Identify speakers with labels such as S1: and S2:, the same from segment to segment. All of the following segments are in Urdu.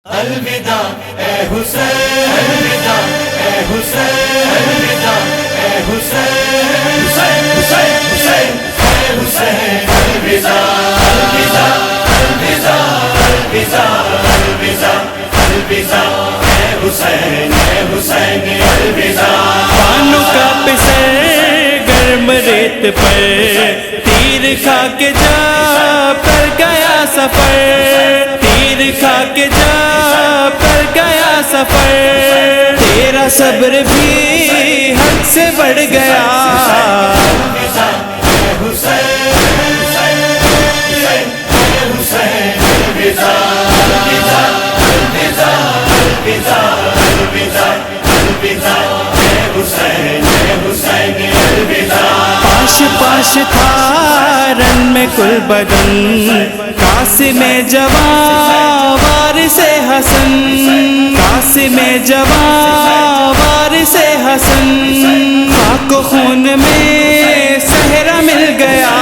S1: الوداع اے حسین، الوداع اے حسین، الوداع اے حسین، حسین حسین حسین اے حسین، الوداع الوداع الوداع الوداع الوداع الوداع اے حسین، اے حسین الوداع۔
S2: پانوں کا پسر گرم ریت پر تیر کھا کے جا پر گیا سفر، تیر کھا کے جا پر گیا سفر، تیرا صبر بھی حد سے بڑھ گیا۔ پاش پاش تھا رن میں کل بدن، قاسم جواں وارث حسن، قاسم جواں وارث حسن، خاک و خون میں صحرا مل گیا۔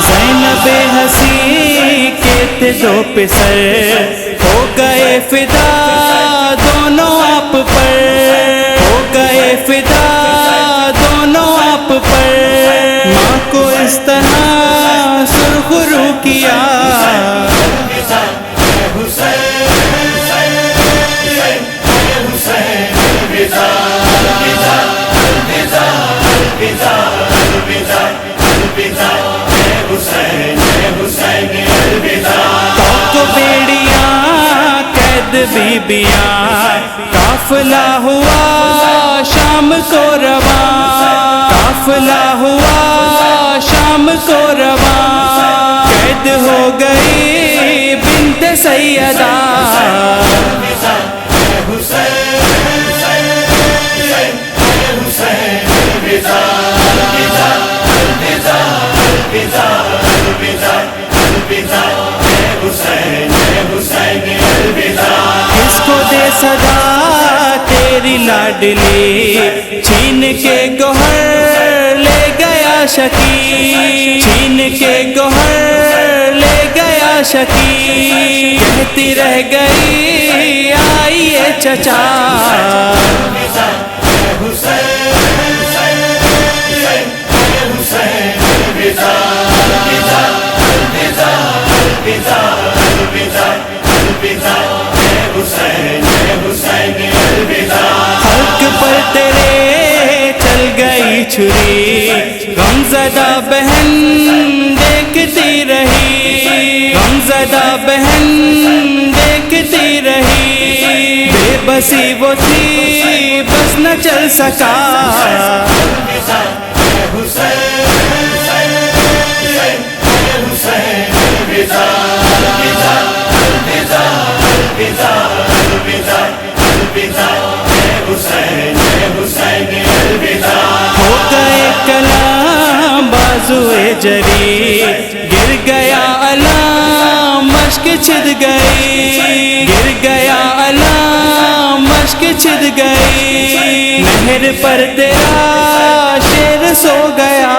S2: زینب ہنسی کے تھے دو پسر، ہو گئے فدا دونوں آپ پر، ہو گئے فدا دونوں آپ پر، ماں کو اس طرح سرخ رو کیا۔ بیبیاں قافلہ ہوا شام کو رواں، قافلہ ہوا شام کو رواں، قید ہو گئی بنت سیدہ۔ کس کو دے صدا تیری لاڈلی، چھین کے گوہر لے گیا شکی، چھین کے گوہر لے گیا شکی، کہتی رہ گئی آئیے چچا۔ حق پر تیرے چل گئی چھری، غمزدہ بہن دیکھتی رہی، غمزدہ بہن دیکھتی رہی، بے بسی وہ تھی بس نہ چل سکا۔ ہو گئے کلام بازوئے جری، گر گیا علام مشک چھد گئی، گر گیا علام مشک چھد گئی، نہر پر تیرا شیر سو گیا۔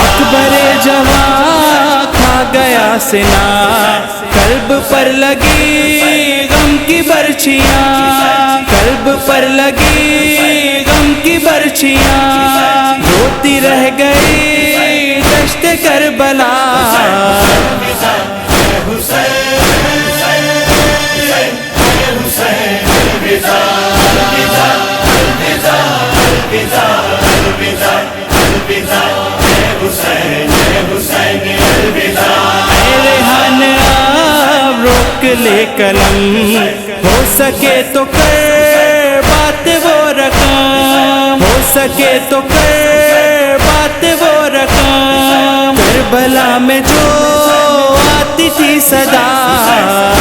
S2: اکبر جوان کھا گیا سنا، قلب پر لگی غم کی برچھیاں، قلب پر لگی غم کی برچھیاں، روتی رہ گئی دشت کربلا۔ لے قلم ہو سکے تو کر بات وہ رقم، ہو سکے تو کر بات وہ رقم، کربلا میں جو آتی تھی صدا۔